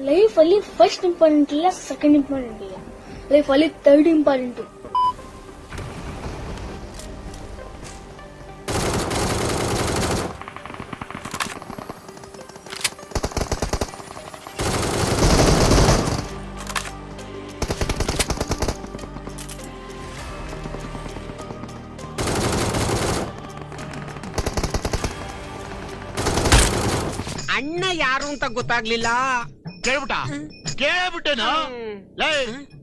Life ಅಲ್ಲಿ first important ಇಲ್ಲ, second important ಇಲ್ಲ, ಲೈಫ್ ಅಲ್ಲಿ ಥರ್ಡ್ ಇಂಪಾರ್ಟೆಂಟ್. ಅಣ್ಣ ಯಾರು ಅಂತ ಗೊತ್ತಾಗ್ಲಿಲ್ಲ. ಕೇಳ್ಬಿಟ್ಟೇನು?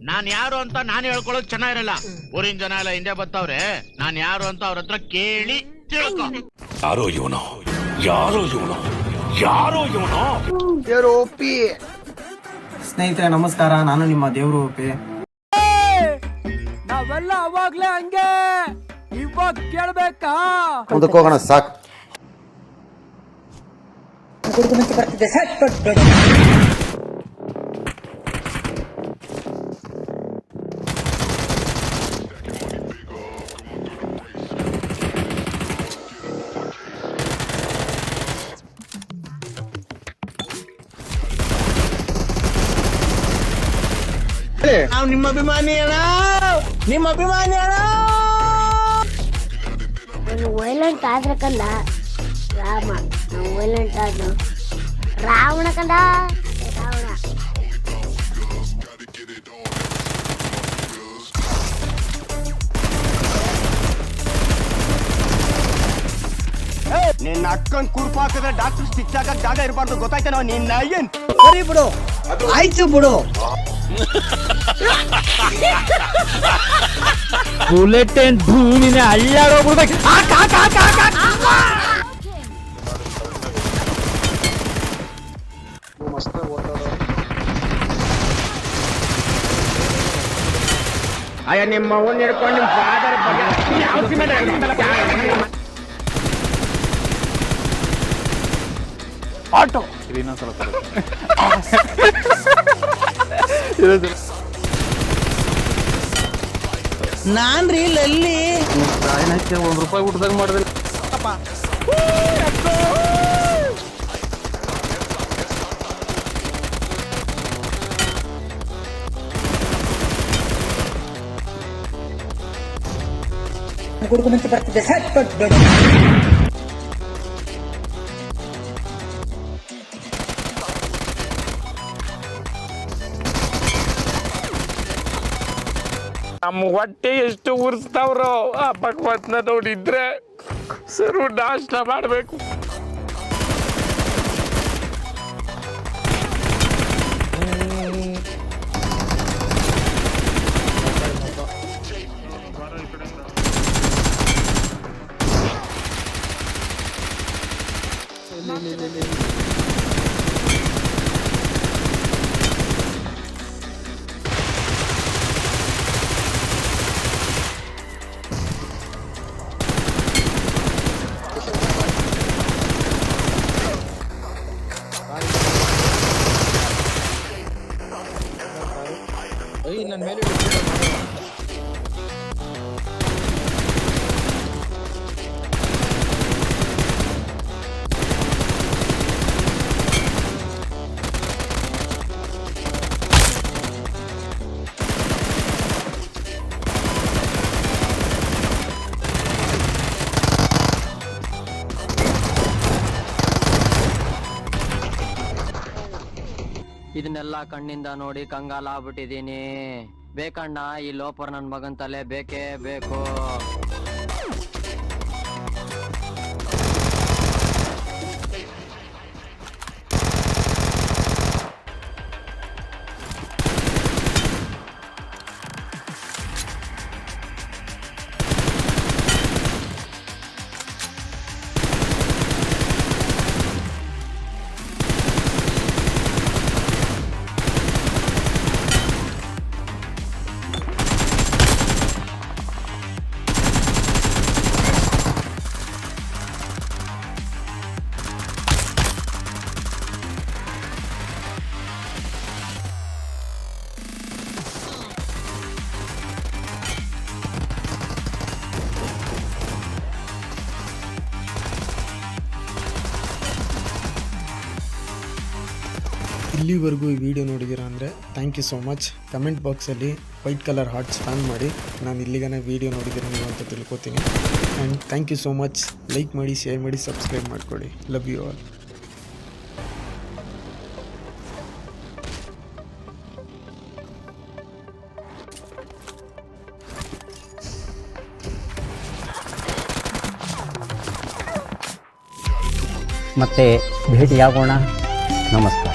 ನಾನ್ ಯಾರು ಅಂತ ನಾನು ಹೇಳ್ಕೊಳ್ಳೋದು ಚೆನ್ನಾಗಿರಲ್ಲ. ಊರಿನ ಜನ ಎಲ್ಲ ಹಿಂದೆ ಬರ್ತಾವ್ರೆ, ನಾನ್ ಯಾರು ಅಂತ ಅವ್ರ ಹತ್ರ ಕೇಳಿ ತಿಳ್ಕೊ. ಯಾರೋ ಇವನು, ಯಾರೋ ಇವನು, ಯಾರೋ ಇವನು. ಸ್ನೇಹಿತರೆ ನಮಸ್ಕಾರ, ನಾನು ನಿಮ್ಮ ದೇವ್ರು ಓಪಿ. ನಾವೆಲ್ಲ ಅವಾಗ್ಲೇ ಹಂಗೆ, ಇವಾಗ ಕೇಳ್ಬೇಕಾ? ಮುಂದಕ್ಕೆ ಹೋಗೋಣ ಸಾಕು. ನಾವು ನಿಮ್ಮ ಅಭಿಮಾನಿ ಅಣ್ಣ, ನಿಮ್ಮ ಅಭಿಮಾನಿ ಅಣ್ಣ. ನಾನು ವೈಲೆಂಟ್ ಆದ್ರೆ ಕಂದ ರಾಮ, ನಾವು ವೈಲೆಂಟ್ ಆದ್ರು ರಾವಣ ಕಂದ, ರಾವಣ. ನಿನ್ನ ಅಕ್ಕನ್ ಕುರ್ಪು ಹಾಕಿದ್ರೆ ಡಾಕ್ಟರ್ ಸ್ಟಿಚ್ ಹಾಕಕ್ ಜಾಗ ಇರಬಾರ್ದು, ಗೊತ್ತಾಯ್ತೇನೋ? ನಿನ್ನ ಏನ್ ಸರಿ ಬಿಡು, ಆಯ್ತು ಬಿಡು. ಬುಲೆಟ್ ಏನ್ ಭೂಮಿನ ಅಳ್ಳಾಡೋಗ್ಬಿಡ್ಬೇಕು. ಅಯ್ಯ ನಿಮ್ಮ ಅವನ್ ಹಿಡ್ಕೊಂಡು ನಿಮ್ ಫಾದರ್ ಆಟೋ ನಾನ್ರಿ ಲಲ್ಲಿ ₹1 ಊಟದಾಗ ಮಾಡಿದ್ರೆ ಗುಡುಗು ಮುಂಚೆ ಬರ್ತಿದ್ದೆ ಸಟ್ ಪಟ್. ನಮ್ಮ ಹೊಟ್ಟೆ ಎಷ್ಟು ಉರ್ಸ್ತಾವ್ರೋ ಆ ಭಗವಂತನ ನೋಡಿದ್ರೆ ಸರ್ವ ನಾಷ್ಟ ಮಾಡ್ಬೇಕು. ನನ್ನ ಮೇಲೆ ಇದನ್ನೆಲ್ಲ ಕಣ್ಣಿಂದ ನೋಡಿ ಕಂಗಾಲ ಆಗ್ಬಿಟ್ಟಿದೀನಿ. ಬೇಕಣ್ಣ, ಈ ಲೋಪರ್ ನನ್ ಮಗನ್ ತಲೆ ಬೇಕೇ ಬೇಕು. ಇಲ್ಲಿವರೆಗೂ ಈ ವಿಡಿಯೋ ನೋಡಿದ್ದೀರಾ ಅಂದರೆ thank you so much. Comment ಬಾಕ್ಸಲ್ಲಿ ವೈಟ್ ಕಲರ್ ಹಾರ್ಟ್ ಸ್ಪ್ಯಾಮ್ ಮಾಡಿ ನಾನು ಇಲ್ಲಿಗನೇ ವಿಡಿಯೋ ನೋಡಿದ್ದೀರಾ ನೀವು ಅಂತ ತಿಳ್ಕೊತೀನಿ. And thank you so much. Like ಮಾಡಿ, ಶೇರ್ ಮಾಡಿ, ಸಬ್ಸ್ಕ್ರೈಬ್ ಮಾಡಿಕೊಡಿ. Love you all. ಮತ್ತೆ ಭೇಟಿಯಾಗೋಣ. ನಮಸ್ಕಾರ.